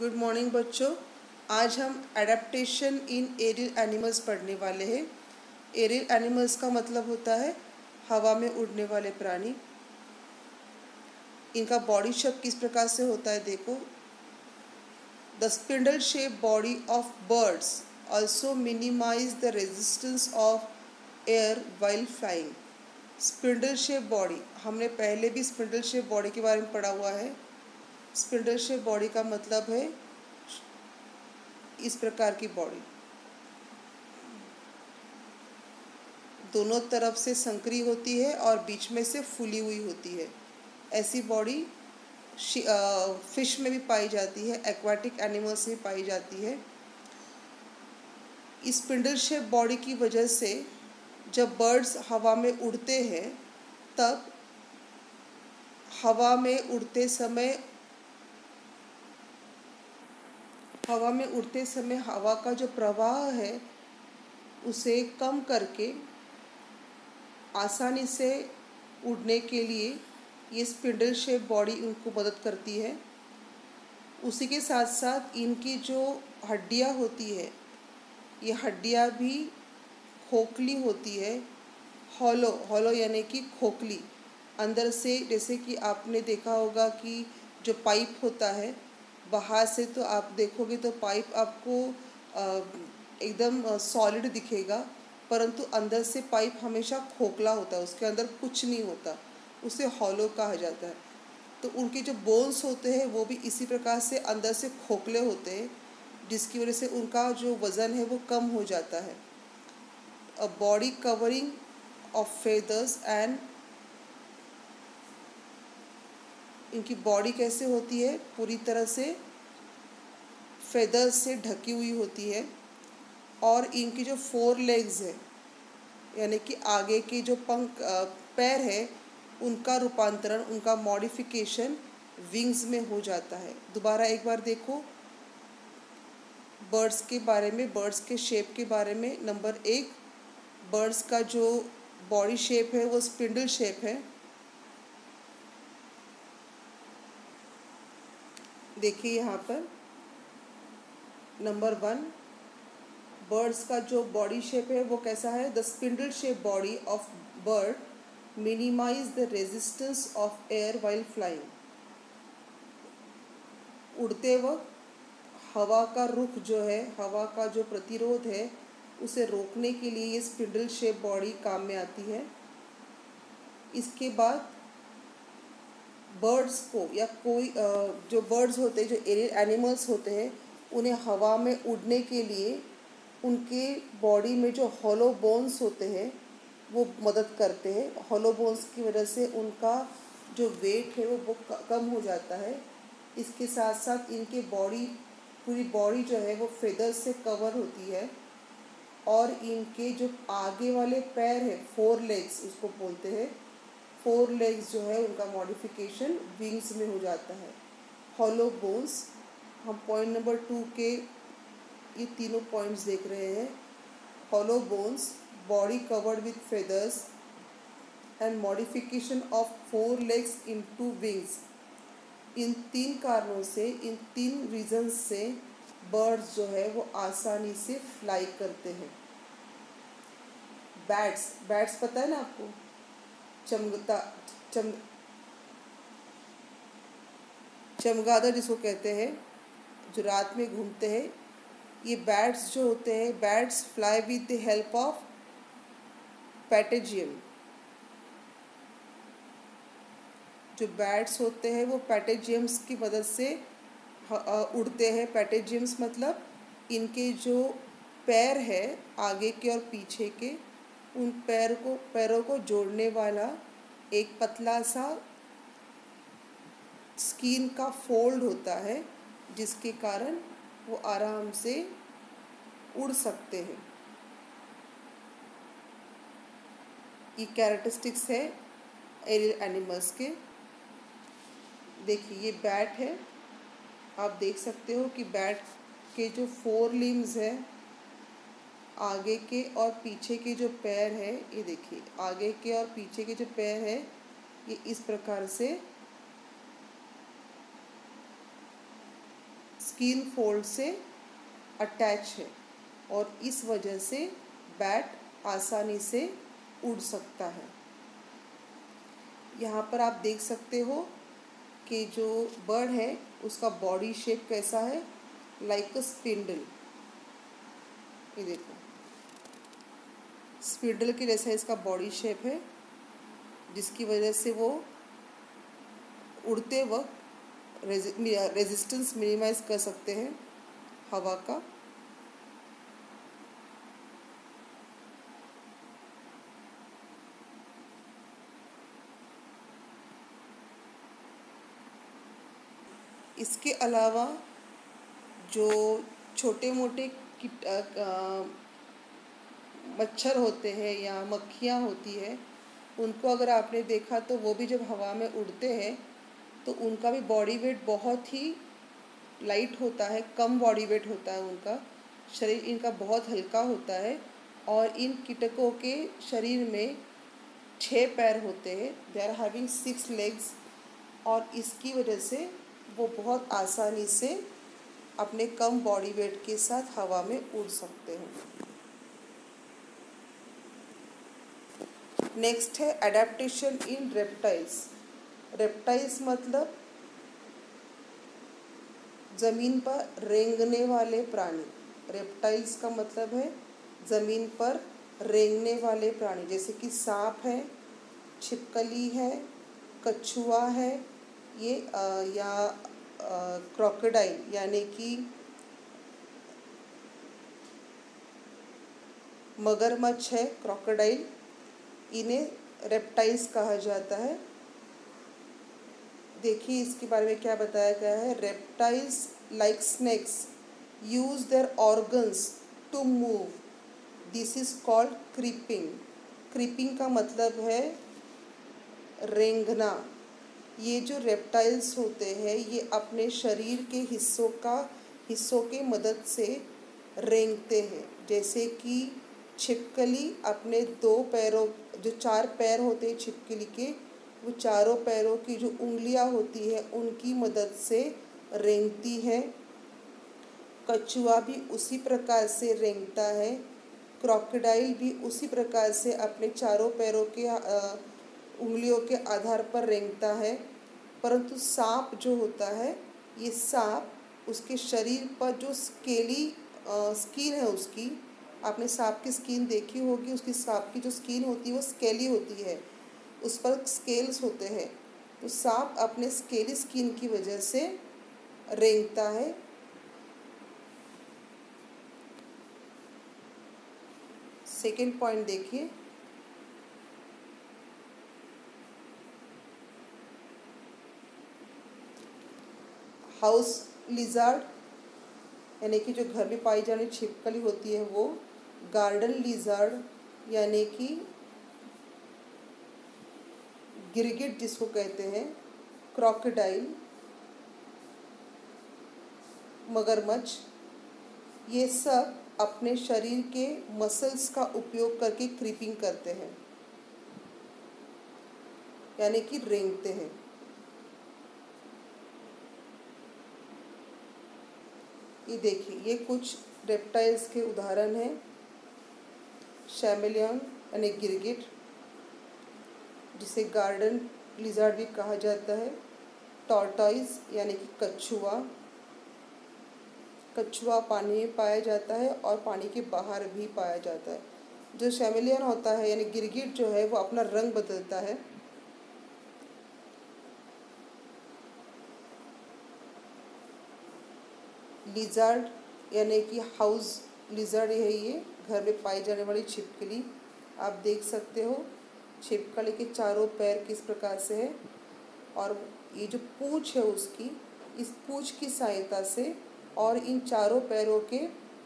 Good morning बच्चों। आज हम एडेप्टेशन इन एरियल एनिमल्स पढ़ने वाले हैं। एरियल एनिमल्स का मतलब होता है हवा में उड़ने वाले प्राणी। इनका बॉडी शेप किस प्रकार से होता है देखो। The spindle shape body of birds also minimize the resistance of air while flying. Spindle shape body, हमने पहले भी स्पिंडल शेप बॉडी के बारे में पढ़ा हुआ है। स्पिंडल शेप बॉडी का मतलब है इस प्रकार की बॉडी, दोनों तरफ से संकरी होती है और बीच में से फूली हुई होती है। ऐसी बॉडी फिश में भी पाई जाती है, एक्वाटिक एनिमल्स में पाई जाती है। इस स्पिंडल शेप बॉडी की वजह से जब बर्ड्स हवा में उड़ते हैं तब हवा में उड़ते समय हवा का जो प्रवाह है उसे कम करके आसानी से उड़ने के लिए ये स्पिंडल शेप बॉडी उनको मदद करती है। उसी के साथ साथ इनकी जो हड्डियाँ होती है, ये हड्डियाँ भी खोखली होती है। हॉलो यानी कि खोखली अंदर से, जैसे कि आपने देखा होगा कि जो पाइप होता है बाहर से तो आप देखोगे तो पाइप आपको एकदम सॉलिड दिखेगा, परंतु अंदर से पाइप हमेशा खोखला होता है, उसके अंदर कुछ नहीं होता, उसे हॉलो कहा जाता है। तो उनके जो बोन्स होते हैं वो भी इसी प्रकार से अंदर से खोखले होते हैं, जिसकी वजह से उनका जो वज़न है वो कम हो जाता है। A body covering of feathers and, इनकी बॉडी कैसे होती है, पूरी तरह से फेदर्स से ढकी हुई होती है। और इनकी जो 4 लेग्स है यानी कि आगे के जो पैर है, उनका रूपांतरण, उनका मॉडिफिकेशन विंग्स में हो जाता है। दोबारा एक बार देखो बर्ड्स के बारे में, बर्ड्स के शेप के बारे में। नंबर 1, बर्ड्स का जो बॉडी शेप है वो स्पिंडल शेप है। देखिए यहाँ पर नंबर 1, बर्ड्स का जो बॉडी शेप है वो कैसा है। The spindle shape body of bird minimize the resistance of air while flying. उड़ते वक्त हवा का रुख जो है, हवा का जो प्रतिरोध है, उसे रोकने के लिए ये स्पिंडल शेप बॉडी काम में आती है। इसके बाद बर्ड्स को या कोई जो बर्ड्स होते हैं, जो एरियल एनिमल्स होते हैं, उन्हें हवा में उड़ने के लिए उनके बॉडी में जो हॉलो बोन्स होते हैं वो मदद करते हैं। हॉलो बोन्स की वजह से उनका जो वेट है वो कम हो जाता है। इसके साथ साथ इनके पूरी बॉडी जो है वो फेदर्स से कवर होती है। और इनके जो आगे वाले पैर है, 4 लेग्स उसको बोलते हैं, 4 लेग्स जो है उनका मॉडिफिकेशन विंग्स में हो जाता है। हॉलो बोन्स, हम पॉइंट नंबर 2 के ये तीनों पॉइंट्स देख रहे हैं। Hollow bones, body covered with feathers and modification of 4 legs into wings. इन 3 कारणों से, इन 3 रीजन्स से बर्ड्स जो है वो आसानी से फ्लाई करते हैं। बैट्स पता है ना आपको, चमगादड़ जिसको कहते हैं, जो रात में घूमते हैं, ये बैट्स जो होते हैं, bats fly with the help of patagium. जो बैट्स होते हैं वो पैटेजियम्स की मदद से उड़ते हैं। पैटेजियम्स मतलब इनके जो पैर है आगे के और पीछे के, उन पैरों को जोड़ने वाला एक पतला सा स्किन का फोल्ड होता है, जिसके कारण वो आराम से उड़ सकते हैं। ये कैरेक्टरिस्टिक्स है एरियल एनिमल्स के। देखिए ये बैट है, आप देख सकते हो कि बैट के जो 4 लिम्स है, आगे के और पीछे के जो पैर है, ये देखिए आगे के और पीछे के जो पैर है ये इस प्रकार से स्किन फोल्ड से अटैच है और इस वजह से बैट आसानी से उड़ सकता है। यहाँ पर आप देख सकते हो कि जो बर्ड है उसका बॉडी शेप कैसा है, लाइक अ स्पिंडल। ये देखो, स्पिंडल के जैसा इसका बॉडी शेप है, जिसकी वजह से वो उड़ते वक्त रेजिस्टेंस मिनिमाइज कर सकते हैं हवा का। इसके अलावा जो छोटे मोटे मच्छर होते हैं या मक्खियाँ होती है, उनको अगर आपने देखा तो वो भी जब हवा में उड़ते हैं तो उनका भी बॉडी वेट बहुत ही लाइट होता है, कम बॉडी वेट होता है उनका। शरीर इनका बहुत हल्का होता है और इन कीटकों के शरीर में 6 पैर होते हैं। दे आर हैविंग 6 लेग्स और इसकी वजह से वो बहुत आसानी से अपने कम बॉडी वेट के साथ हवा में उड़ सकते हैं। नेक्स्ट है एडेप्टेशन इन रेप्टाइल्स। रेप्टाइल्स मतलब ज़मीन पर रेंगने वाले प्राणी। रेप्टाइल्स का मतलब है ज़मीन पर रेंगने वाले प्राणी, जैसे कि सांप है, छिपकली है, कछुआ है, ये या क्रोकोडाइल यानी कि मगरमच्छ है, क्रोकोडाइल, इन्हें रेप्टाइल्स कहा जाता है। देखिए इसके बारे में क्या बताया गया है। Reptiles like snakes use their organs to move, this is called creeping. Creeping का मतलब है रेंगना। ये जो रेप्टाइल्स होते हैं ये अपने शरीर के हिस्सों के मदद से रेंगते हैं। जैसे कि छिपकली अपने 2 पैरों, जो 4 पैर होते हैं छिपकली के, वो चारों पैरों की जो उंगलियां होती है उनकी मदद से रेंगती है। कछुआ भी उसी प्रकार से रेंगता है। क्रोकोडाइल भी उसी प्रकार से अपने चारों पैरों के उंगलियों के आधार पर रेंगता है। परंतु सांप जो होता है, ये सांप उसके शरीर पर जो स्किन है उसकी, आपने सांप की स्किन देखी होगी, उसकी सांप की जो स्किन होती है वो स्केली होती है, उस पर स्केल्स होते हैं। तो सांप अपने स्केली स्किन की वजह से रेंगता है। सेकेंड पॉइंट देखिए, हाउस लिजार्ड यानी कि जो घर में पाई जाने छिपकली होती है वो, गार्डन लिजार्ड यानी कि गिरगिट जिसको कहते हैं, क्रोकोडाइल, मगरमच्छ, ये सब अपने शरीर के मसल्स का उपयोग करके क्रीपिंग करते हैं यानी कि रेंगते हैं। ये देखिए, ये कुछ रेप्टाइल्स के उदाहरण हैं। शैमेलियन यानी गिरगिट, जिसे गार्डन लिजार्ड भी कहा जाता है। टॉर्टॉइस यानी कि कछुआ पानी में पाया जाता है और पानी के बाहर भी पाया जाता है। जो शैमेलियन होता है यानी गिरगिट जो है वो अपना रंग बदलता है। लिजार्ड यानी कि हाउस लिजार्ड है, ये घर में पाई जाने वाली छिपकली। आप देख सकते हो छिपकली के चारों पैर किस प्रकार से है और ये जो पूँछ है उसकी, इस पूँछ की सहायता से और इन चारों पैरों के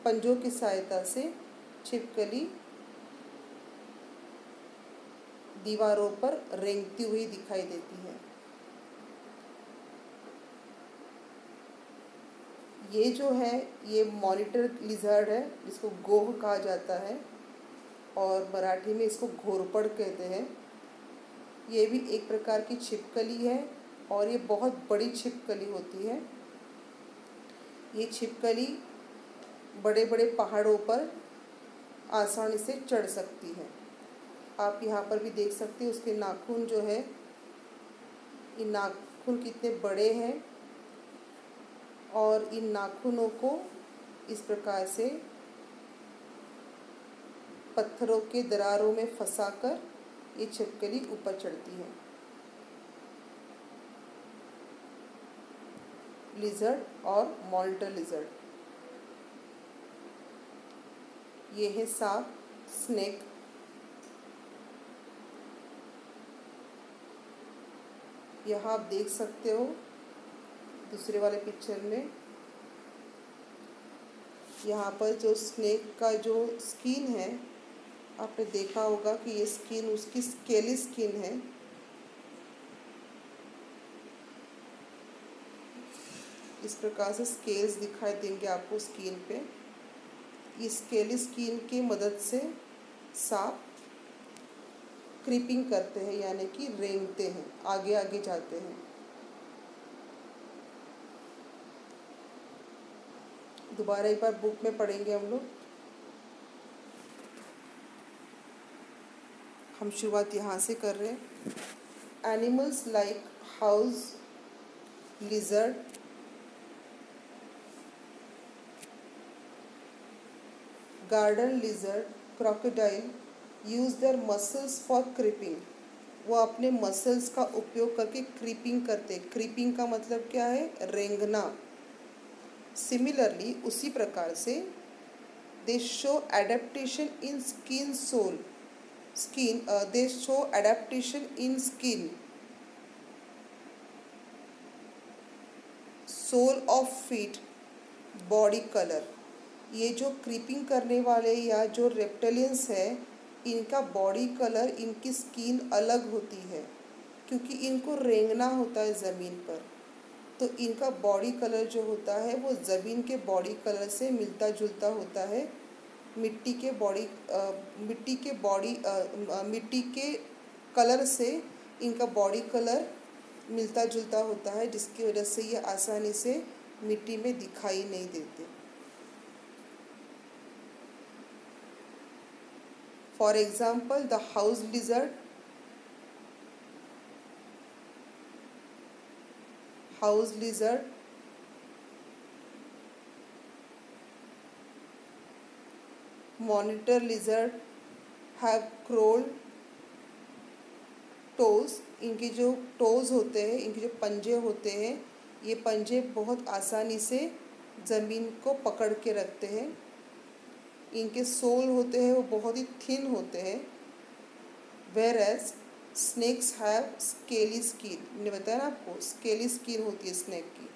पंजों की सहायता से छिपकली दीवारों पर रेंगती हुई दिखाई देती है। ये जो है ये मॉनिटर लिजर्ड है, जिसको गोह कहा जाता है और मराठी में इसको घोरपड़ कहते हैं। ये भी एक प्रकार की छिपकली है और ये बहुत बड़ी छिपकली होती है। ये छिपकली बड़े बड़े पहाड़ों पर आसानी से चढ़ सकती है। आप यहाँ पर भी देख सकते हैं उसके नाखून जो है, ये नाखून कितने बड़े हैं और इन नाखूनों को इस प्रकार से पत्थरों के दरारों में फंसाकर ये छिपकली ऊपर चढ़ती है। लिजर्ड और मॉनिटर लिजर्ड, ये है सांप, स्नेक। यहाँ आप देख सकते हो दूसरे वाले पिक्चर में, यहाँ पर जो स्नेक का जो स्किन है, आपने देखा होगा कि ये स्किन उसकी स्केली स्किन है। इस प्रकार से स्केल्स दिखाई देंगे आपको स्किन पे। इस स्केली स्किन की मदद से सांप क्रीपिंग करते हैं, यानी कि रेंगते हैं, आगे आगे जाते हैं। दोबारा एक बार बुक में पढ़ेंगे हम लोग। हम शुरुआत यहाँ से कर रहे हैं। Animals like house lizard, garden lizard, crocodile use their muscles for creeping. वो अपने मसल्स का उपयोग करके क्रीपिंग करते। क्रीपिंग का मतलब क्या है? रेंगना। सिमिलरली उसी प्रकार से they show adaptation in skin sole skin they show adaptation in skin sole of feet, body colour. ये जो क्रीपिंग करने वाले या जो रेप्टिलियंस है, इनका बॉडी कलर, इनकी स्किन अलग होती है क्योंकि इनको रेंगना होता है ज़मीन पर। तो इनका बॉडी कलर जो होता है वो ज़मीन के बॉडी कलर से मिलता जुलता होता है। मिट्टी के कलर से इनका बॉडी कलर मिलता जुलता होता है, जिसकी वजह से ये आसानी से मिट्टी में दिखाई नहीं देते। For example the house lizard, monitor lizard have crawled toes। इनके जो टोज़ होते हैं, इनके जो पंजे होते हैं, ये पंजे बहुत आसानी से ज़मीन को पकड़ के रखते हैं। इनके सोल होते हैं वो बहुत ही थिन होते हैं। whereas snakes have scaly skin, मैंने बताया ना आपको, स्केली स्किन होती है स्नेक की,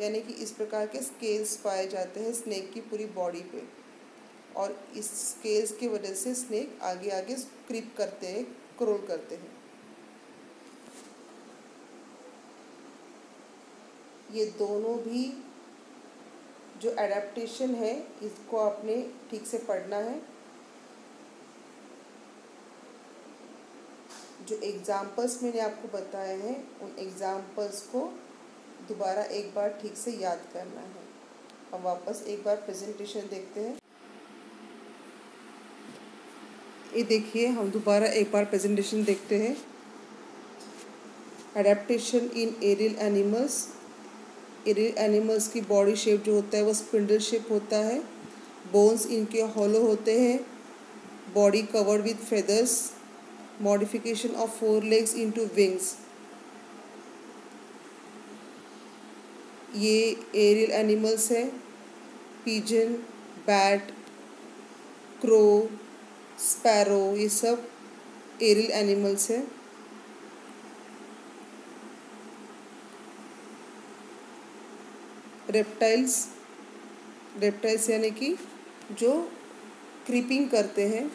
यानी कि इस प्रकार के स्केल्स पाए जाते हैं स्नेक की पूरी बॉडी पे, और इस स्केल्स की वजह से स्नेक आगे आगे क्रीप करते हैं, क्रोल करते हैं। ये दोनों भी जो एडेप्टेशन है, इसको आपने ठीक से पढ़ना है। जो एग्जाम्पल्स मैंने आपको बताए हैं, उन एग्जाम्पल्स को दोबारा एक बार ठीक से याद करना है। अब वापस एक बार प्रेजेंटेशन देखते हैं। ये देखिए, हम दोबारा एक बार प्रेजेंटेशन देखते हैं। Adaptation in aerial animals. Aerial animals की बॉडी शेप जो होता है वो स्पिंडल शेप होता है। बोन्स इनके हॉलो होते हैं। Body covered with feathers. Modification of 4 legs into wings। ये एरियल एनिमल्स है। पिजन, बैट, क्रो, स्पैरो, ये सब एरियल एनिमल्स है। रेप्टाइल्स यानी कि जो क्रीपिंग करते हैं,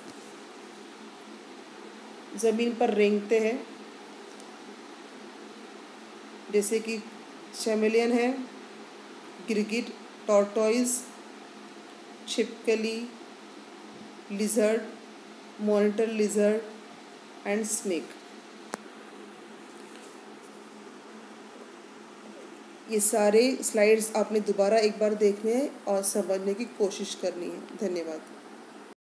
ज़मीन पर रेंगते हैं, जैसे कि चैमेलियन है, गिरगिट, टॉर्टोइज, छिपकली, lizard, monitor lizard and snake. ये सारे स्लाइड्स आपने दोबारा एक बार देखने हैं और समझने की कोशिश करनी है। धन्यवाद।